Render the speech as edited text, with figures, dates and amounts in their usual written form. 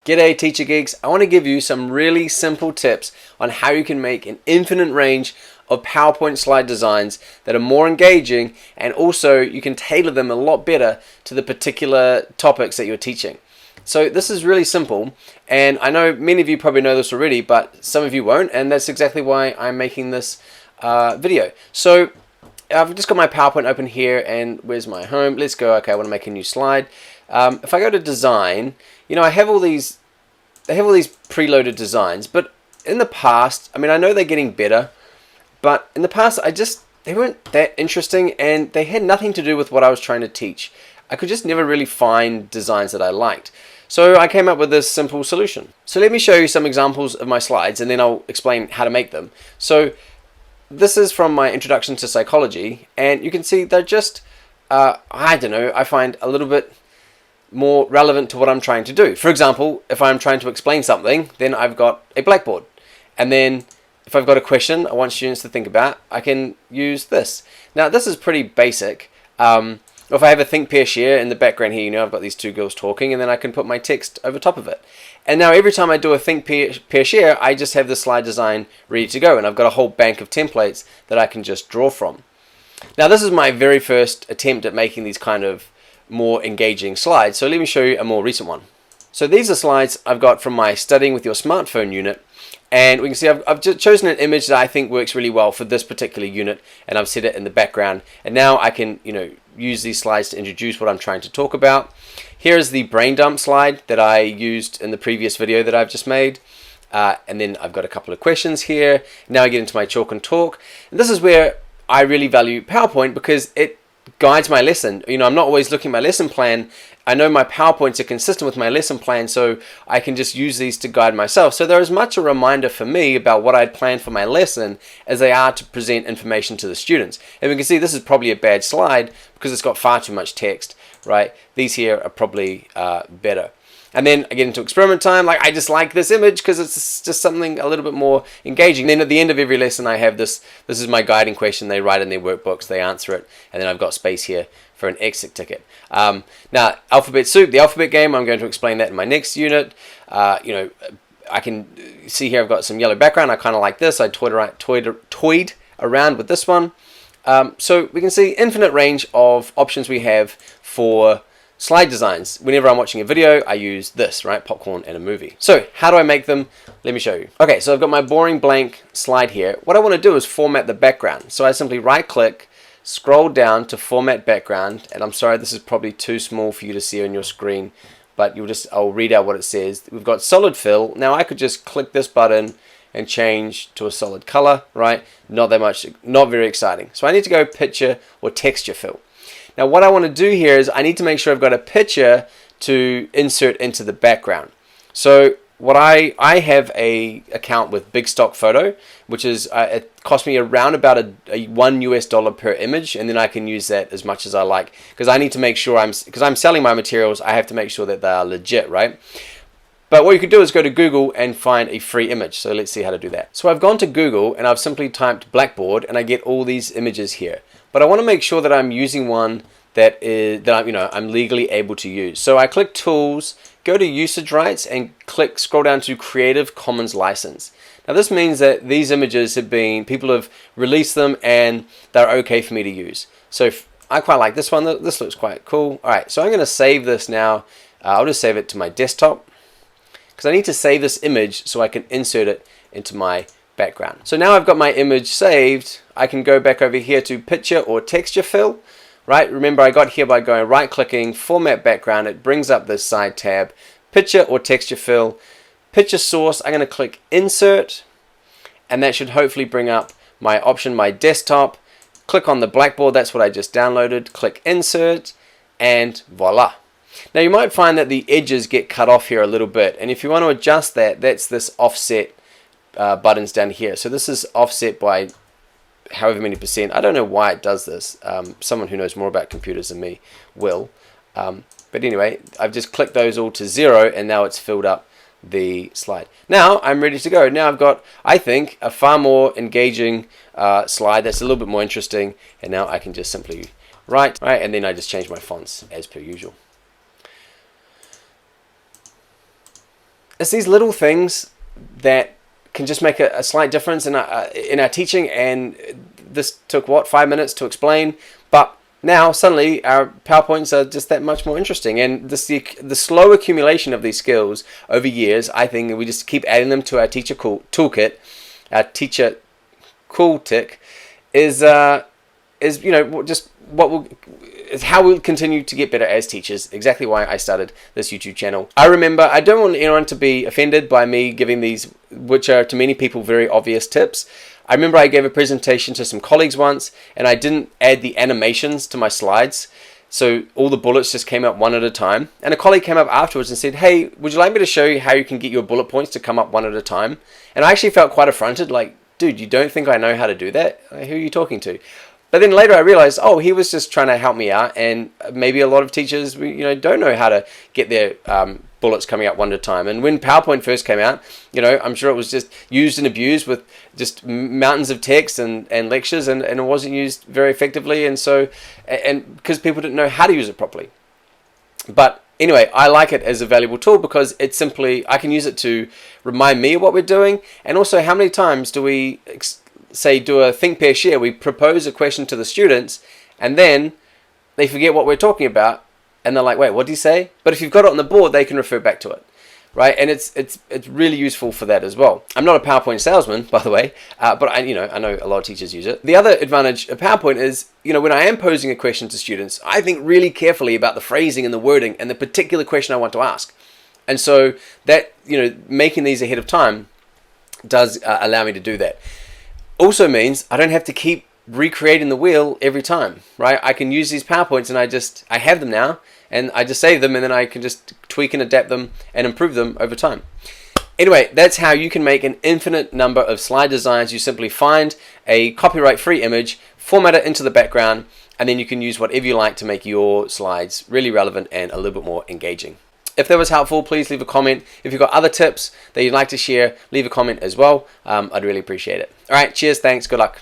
G'day teacher geeks, I want to give you some really simple tips on how you can make an infinite range of PowerPoint slide designs that are more engaging, and also you can tailor them a lot better to the particular topics that you're teaching. So this is really simple, and I know many of you probably know this already, but some of you won't, and that's exactly why I'm making this video. So I've just got my PowerPoint open here, and where's my home? Let's go. Okay, I want to make a new slide. If I go to design, you know, I have all these preloaded designs, but in the past, I mean, I know they're getting better, but in the past, they weren't that interesting, and they had nothing to do with what I was trying to teach. I could just never really find designs that I liked. So I came up with this simple solution. So let me show you some examples of my slides, and then I'll explain how to make them. So this is from my Introduction to Psychology, and you can see they're just, I don't know, I find a little bit more relevant to what I'm trying to do. For example, if I'm trying to explain something, then I've got a blackboard. And then if I've got a question I want students to think about, I can use this. Now this is pretty basic. If I have a think, pair, share in the background here, you know, I've got these two girls talking, and then I can put my text over top of it. And now every time I do a think, pair, share, I just have the slide design ready to go, and I've got a whole bank of templates that I can just draw from. Now this is my very first attempt at making these kind of more engaging slides, so let me show you a more recent one. So these are slides I've got from my Studying with Your Smartphone unit, and we can see I've just chosen an image that I think works really well for this particular unit, and I've set it in the background, and now I can, you know, use these slides to introduce what I'm trying to talk about. Here's the brain dump slide that I used in the previous video that I've just made, and then I've got a couple of questions here. Now I get into my chalk and talk, and this is where I really value PowerPoint because it guides my lesson. You know, I'm not always looking at my lesson plan. I know my PowerPoints are consistent with my lesson plan, so I can just use these to guide myself. So they're as much a reminder for me about what I'd planned for my lesson as they are to present information to the students. And we can see this is probably a bad slide because it's got far too much text, right? These here are probably better. And then I get into experiment time. Like, I just like this image because it's just something a little bit more engaging. Then at the end of every lesson I have this is my guiding question. They write in their workbooks, they answer it, and then I've got space here for an exit ticket. Now, alphabet soup, the alphabet game, I'm going to explain that in my next unit. You know, I can see here I've got some yellow background. I kind of like this. I toyed around with this one. So we can see infinite range of options we have for slide designs. Whenever I'm watching a video, I use this, right? Popcorn and a movie. So how do I make them? Let me show you. Okay, so I've got my boring blank slide here. What I want to do is format the background. So I simply right click, scroll down to format background, and I'm sorry, this is probably too small for you to see on your screen, but I'll read out what it says. We've got solid fill. Now I could just click this button and change to a solid color, right? Not that much, not very exciting. So I need to go picture or texture fill. Now what I want to do here is I need to make sure I've got a picture to insert into the background. So what I have a account with Big Stock Photo, which is it cost me around about a $1 per image, and then I can use that as much as I like, because I need to make sure because I'm selling my materials, I have to make sure that they are legit, right? But what you could do is go to Google and find a free image. So let's see how to do that. So I've gone to Google and I've simply typed Blackboard, and I get all these images here. But I want to make sure that I'm using one that I'm legally able to use. So I click Tools, go to Usage Rights, and scroll down to Creative Commons License. Now this means that these images people have released them and they're okay for me to use. So I quite like this one. This looks quite cool. All right, so I'm going to save this now. I'll just save it to my desktop because I need to save this image so I can insert it into my background. So now I've got my image saved. I can go back over here to picture or texture fill, right? Remember, I got here by going right clicking, format background. It brings up this side tab, picture or texture fill, picture source. I'm going to click insert, and that should hopefully bring up my option, my desktop. Click on the Blackboard, that's what I just downloaded. Click insert, and voila. Now you might find that the edges get cut off here a little bit, and if you want to adjust that, that's this offset buttons down here. So this is offset by however many percent. I don't know why it does this. Someone who knows more about computers than me will. But anyway, I've just clicked those all to 0, and now it's filled up the slide. Now I'm ready to go. Now I've got, I think, a far more engaging slide that's a little bit more interesting, and now I can just simply write, right, and then I just change my fonts as per usual. it's these little things that can just make a slight difference in our teaching. And this took, what, 5 minutes to explain, but now suddenly our PowerPoints are just that much more interesting. And the slow accumulation of these skills over years, I think we just keep adding them to our teacher toolkit, our teacher cool tick, is just what will is how we'll continue to get better as teachers. Exactly why I started this YouTube channel. I remember, I don't want anyone to be offended by me giving these, which are to many people very obvious tips. I remember I gave a presentation to some colleagues once, and I didn't add the animations to my slides, so all the bullets just came up one at a time. And a colleague came up afterwards and said, "Hey, would you like me to show you how you can get your bullet points to come up one at a time?" And I actually felt quite affronted, like, dude, you don't think I know how to do that? Who are you talking to? But then later I realized, oh, he was just trying to help me out, and maybe a lot of teachers, don't know how to get their bullets coming up one at a time. And when PowerPoint first came out, I'm sure it was just used and abused with just mountains of text and lectures, and it wasn't used very effectively, and because people didn't know how to use it properly. But anyway, I like it as a valuable tool because I can use it to remind me of what we're doing, and also how many times do we do a think, pair, share. We propose a question to the students, and then they forget what we're talking about, and they're like, wait, what did you say? But if you've got it on the board, they can refer back to it, right? And it's really useful for that as well. I'm not a PowerPoint salesman, by the way, but I know a lot of teachers use it. The other advantage of PowerPoint is, when I am posing a question to students, I think really carefully about the phrasing and the wording and the particular question I want to ask. And so that, making these ahead of time does allow me to do that. Also means I don't have to keep recreating the wheel every time, right? I can use these PowerPoints, and I have them now, and I just save them, and then I can just tweak and adapt them and improve them over time. Anyway, that's how you can make an infinite number of slide designs. You simply find a copyright-free image, format it into the background, and then you can use whatever you like to make your slides really relevant and a little bit more engaging. If that was helpful, please leave a comment. If you've got other tips that you'd like to share, leave a comment as well. I'd really appreciate it. All right, cheers, thanks, good luck.